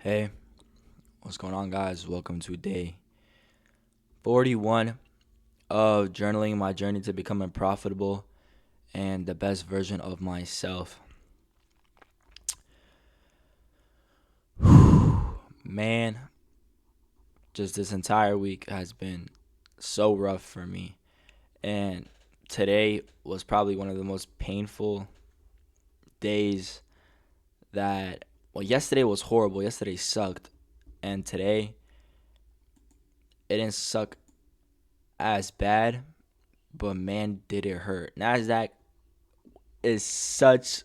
Hey, what's going on, guys? Welcome to day 41 of journaling my journey to becoming profitable and the best version of myself. Man, just this entire week has been so rough for me. And today was probably one of the most painful days yesterday was horrible. Yesterday sucked. And today, it didn't suck as bad, but man, did it hurt. NASDAQ is such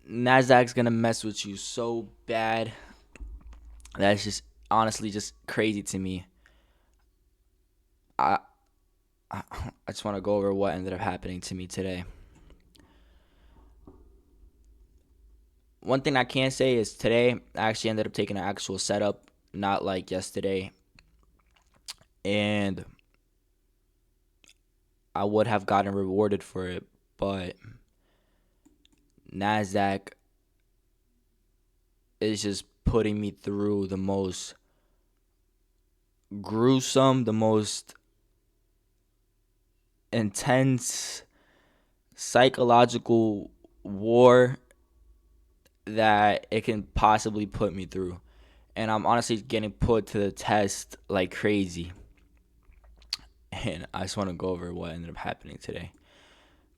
Nasdaq's gonna mess with you so bad. That's just honestly just crazy to me. I I, I just want to go over what ended up happening to me today. One thing I can say is today I actually ended up taking an actual setup, not like yesterday, and I would have gotten rewarded for it, but Nasdaq is just putting me through the most gruesome, the most intense psychological war that it can possibly put me through. And I'm honestly getting put to the test like crazy. And I just want to go over what ended up happening today.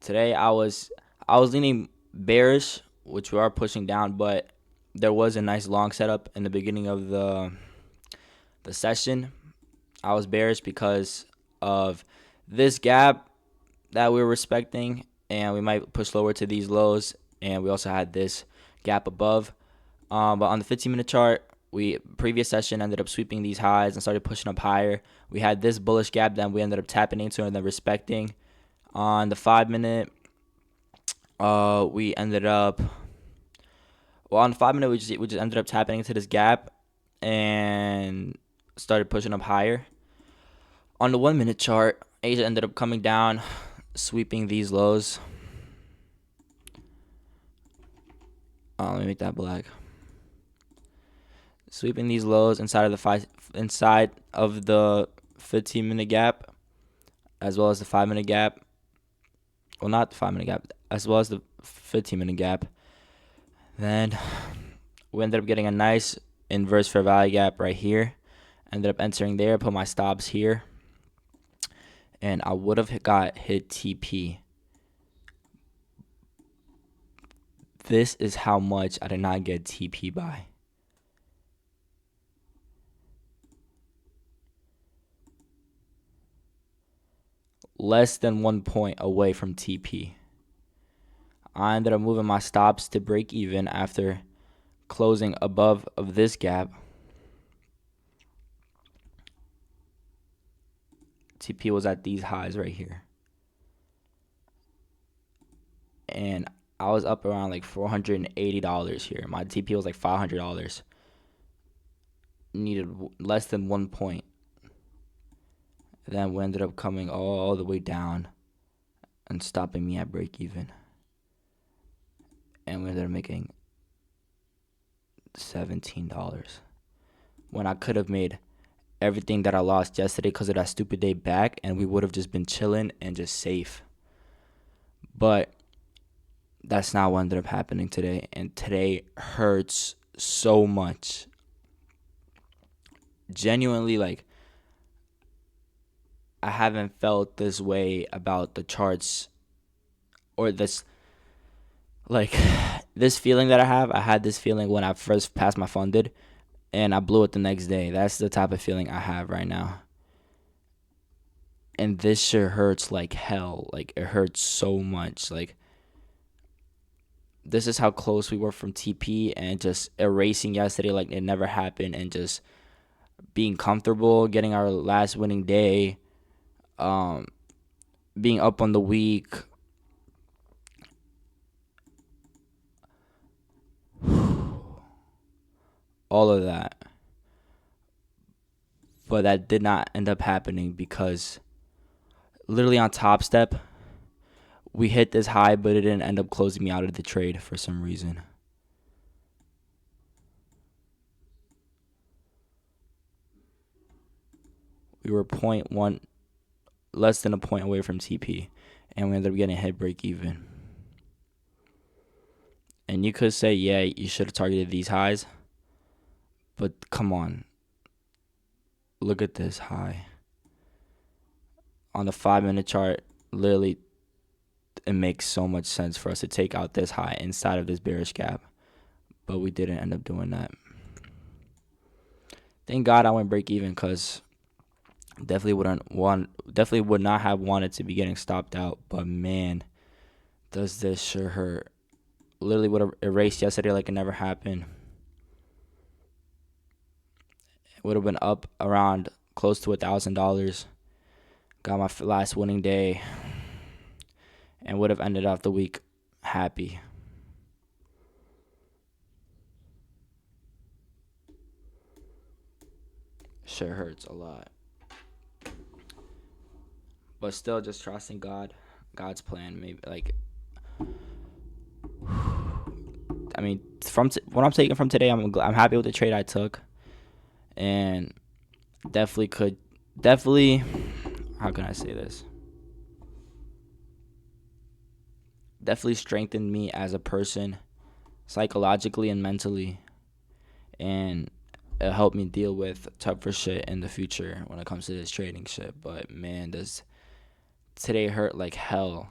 Today I was leaning bearish, which we are pushing down, but there was a nice long setup in the beginning of the session. I was bearish because of this gap that we were respecting, and we might push lower to these lows, and we also had this gap above. But on the 15-minute chart, we previous session ended up sweeping these highs and started pushing up higher. We had this bullish gap that we ended up tapping into and then respecting. On the 5-minute, we ended up on the 5-minute we just ended up tapping into this gap and started pushing up higher. On the 1-minute chart, Asia ended up coming down, sweeping these lows. Let me make that black. Sweeping these lows inside of the 15-minute gap, as well as the 5-minute gap. Well, not the 5-minute gap, as well as the 15-minute gap. Then we ended up getting a nice inverse fair value gap right here. Ended up entering there, put my stops here, and I would have got hit TP. This is how much I did not get TP by. Less than 1 point away from TP. I ended up moving my stops to break even after closing above of this gap. TP was at these highs right here. And I was up around like $480 here. My TP was like $500. Needed less than 1 point. Then we ended up coming all the way down and stopping me at break even. And we ended up making $17 when I could have made everything that I lost yesterday because of that stupid day back, and we would have just been chilling and just safe. But that's not what ended up happening today, and today hurts so much. Genuinely, like, I haven't felt this way about the charts or this, like, this feeling that I had this feeling when I first passed my funded and I blew it the next day. That's the type of feeling I have right now. And this shit hurts like hell. Like, it hurts so much. Like, this is how close we were from TP and just erasing yesterday like it never happened and just being comfortable, getting our last winning day, being up on the week. All of that. But that did not end up happening because literally on Top Step, we hit this high, but it didn't end up closing me out of the trade for some reason. we were point one, less than a point away from TP, and we ended up getting hit break even. And you could say, yeah, you should have targeted these highs, but come on, look at this high on the 5 minute chart. Literally, it makes so much sense for us to take out this high inside of this bearish gap, but we didn't end up doing that. Thank God I went break even, because definitely would not have wanted to be getting stopped out. But man, does this sure hurt. Literally would have erased yesterday like it never happened. It would have been up around close to $1,000. Got my last winning day, and would have ended off the week happy. Sure hurts a lot. But still, just trusting God's plan. Maybe, like, I mean, from what I'm taking from today, I'm happy with the trade I took, and definitely, how can I say this? Definitely strengthened me as a person, psychologically and mentally, and it helped me deal with tougher shit in the future when it comes to this trading shit. But man, does today hurt like hell.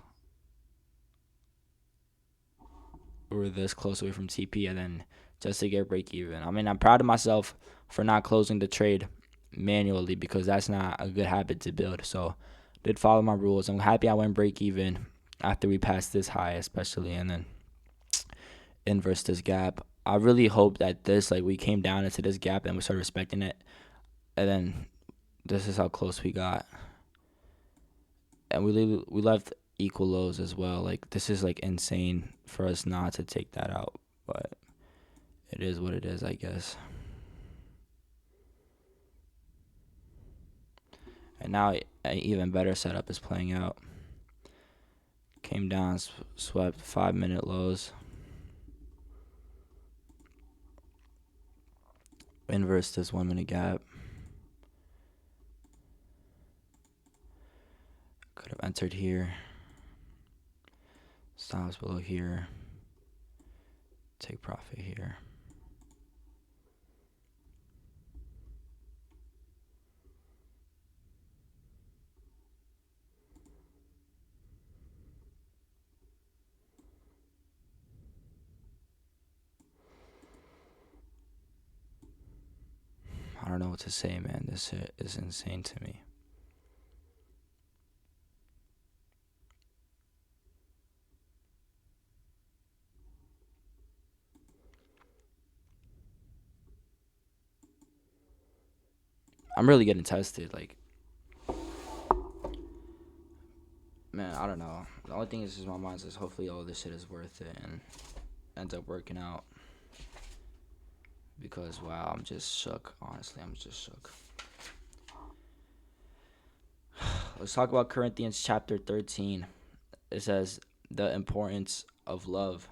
We were this close away from TP, and then just to get break even. I mean, I'm proud of myself for not closing the trade manually, because that's not a good habit to build. So did follow my rules. I'm happy I went break even after we passed this high, especially, and then inverse this gap. I really hope that we came down into this gap and we started respecting it, and then this is how close we got, and we left equal lows as well. Like, this is like insane for us not to take that out, but it is what it is, I guess. And now an even better setup is playing out. Came down, swept 5 minute lows. Inverse this 1 minute gap. Could have entered here. Stops below here. Take profit here. I don't know what to say, man. This is insane to me. I'm really getting tested. Like, man, I don't know. The only thing is just my mind says hopefully all this shit is worth it and ends up working out. Because, wow, I'm just shook. Honestly, I'm just shook. Let's talk about Corinthians chapter 13. It says the importance of love.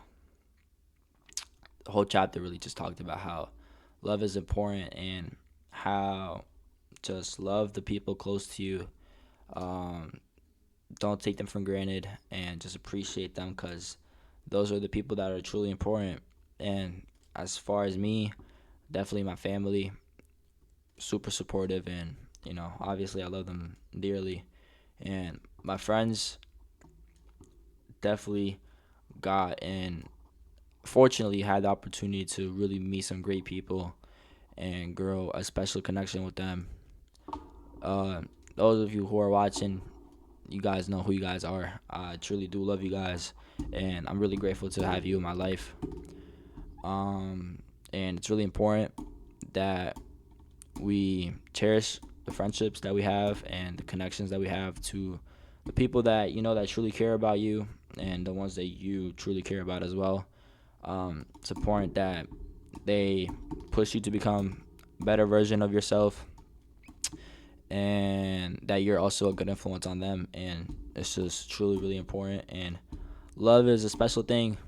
The whole chapter really just talked about how love is important and how just love the people close to you. Don't take them for granted, and just appreciate them, because those are the people that are truly important. And as far as me, definitely my family, super supportive, and obviously I love them dearly. And my friends definitely got and fortunately had the opportunity to really meet some great people and grow a special connection with them. Those of you who are watching, you guys know who you guys are. I truly do love you guys, and I'm really grateful to have you in my life. And it's really important that we cherish the friendships that we have and the connections that we have to the people that that truly care about you, and the ones that you truly care about as well. It's important that they push you to become a better version of yourself, and that you're also a good influence on them. And it's just truly really important. And love is a special thing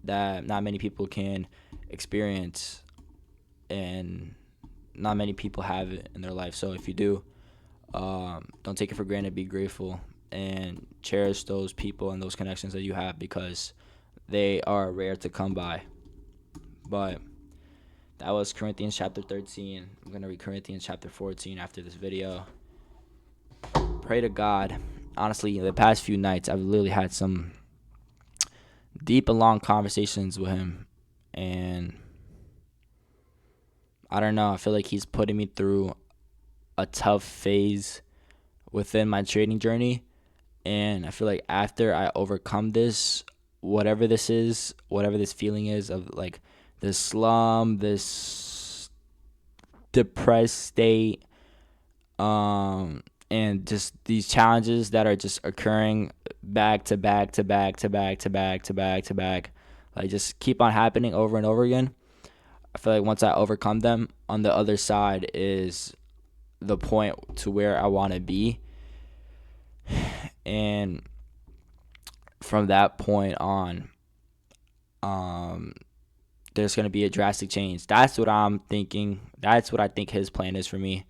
that not many people can experience, and not many people have it in their life. So if you do, Don't take it for granted. Be grateful and cherish those people and those connections that you have, because they are rare to come by. But that was Corinthians chapter 13. I'm going to read Corinthians chapter 14 after this video. Pray to God. Honestly, the past few nights, I've literally had some deep and long conversations with him. And I don't know. I feel like he's putting me through a tough phase within my trading journey. And I feel like after I overcome this, whatever this is, whatever this feeling is of like this slum, this depressed state, and just these challenges that are just occurring back to back to back to back to back to back to back, like just keep on happening over and over again. I feel like once I overcome them, on the other side is the point to where I want to be. And from that point on, there's going to be a drastic change. That's what I'm thinking. That's what I think his plan is for me.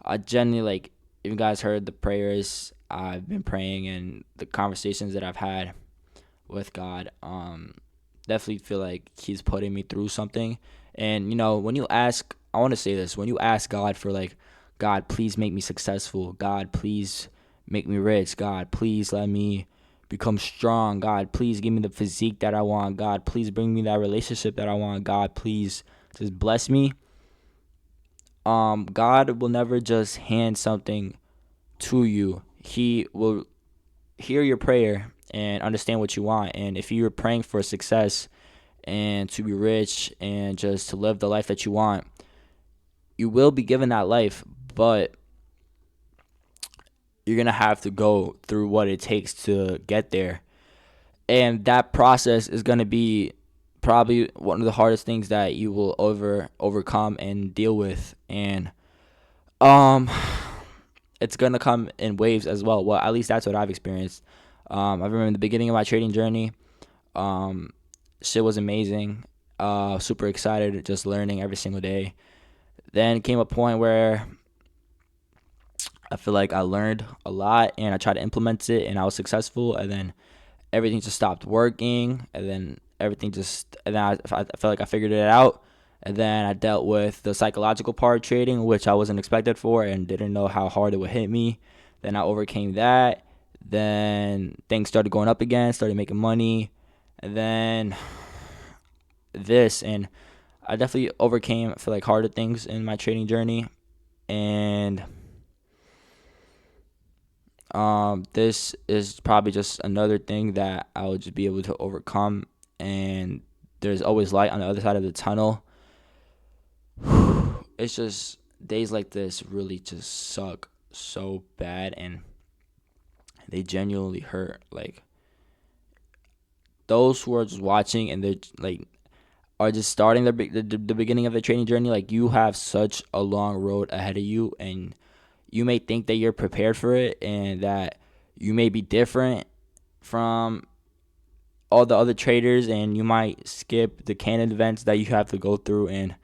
I genuinely, like, if you guys heard the prayers I've been praying and the conversations that I've had with God, definitely feel like he's putting me through something. And, when you ask, I want to say this, when you ask God for, like, God, please make me successful. God, please make me rich. God, please let me become strong. God, please give me the physique that I want. God, please bring me that relationship that I want. God, please just bless me. God will never just hand something to you. He will hear your prayer and understand what you want. And if you're praying for success and to be rich and just to live the life that you want, you will be given that life, but you're going to have to go through what it takes to get there. And that process is going to be probably one of the hardest things that you will overcome and deal with. And it's going to come in waves as well. Well, at least that's what I've experienced. I remember in the beginning of my trading journey, shit was amazing. Super excited, just learning every single day. Then came a point where I feel like I learned a lot and I tried to implement it and I was successful, and then everything just stopped working, and then I felt like I figured it out, and then I dealt with the psychological part of trading, which I wasn't expected for and didn't know how hard it would hit me. Then I overcame that. Then things started going up again, started making money, and then this, and I definitely overcame, I feel like, harder things in my trading journey. And this is probably just another thing that I will just be able to overcome, and there's always light on the other side of the tunnel. It's just days like this really just suck so bad, and they genuinely hurt. Like, those who are just watching and they're like are just starting the beginning of the training journey, like, you have such a long road ahead of you, and you may think that you're prepared for it and that you may be different from all the other traders, and you might skip the canon events that you have to go through, and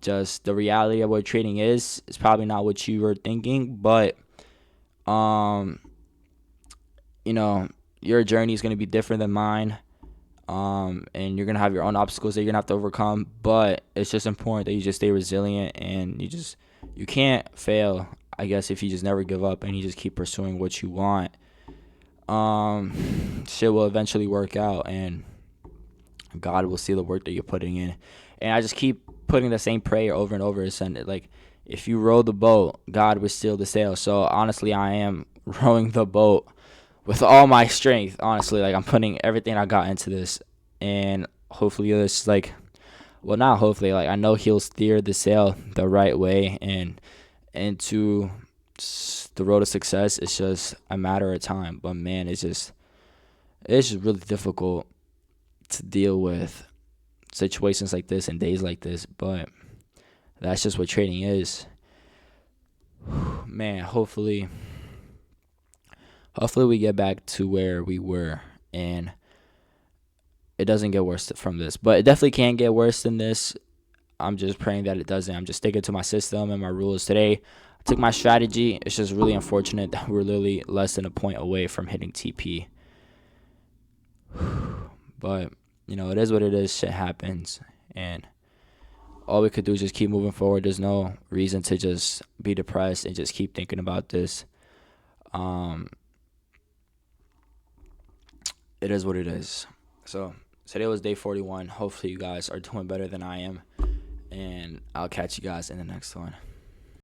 just the reality of what trading is probably not what you were thinking. But your journey is going to be different than mine, and you're going to have your own obstacles that you're going to have to overcome. But it's just important that you just stay resilient, and you can't fail, I guess, if you just never give up and you just keep pursuing what you want. Shit will eventually work out, and God will see the work that you're putting in. And I just keep putting the same prayer over and over. Like, if you row the boat, God will steer the sail. So honestly, I am rowing the boat with all my strength. Honestly, like, I'm putting everything I got into this, and hopefully this, like, well, not hopefully, like, I know he'll steer the sail the right way and into the road of success. It's just a matter of time. But man, it's just really difficult to deal with situations like this and days like this. But that's just what trading is. Man, hopefully we get back to where we were, and it doesn't get worse from this. But it definitely can't get worse than this. I'm just praying that it doesn't. I'm just sticking to my system and my rules today. I took my strategy. It's just really unfortunate that we're literally less than a point away from hitting TP. But, it is what it is. Shit happens. And all we could do is just keep moving forward. There's no reason to just be depressed and just keep thinking about this. It is what it is. So today was day 41. Hopefully you guys are doing better than I am. And I'll catch you guys in the next one.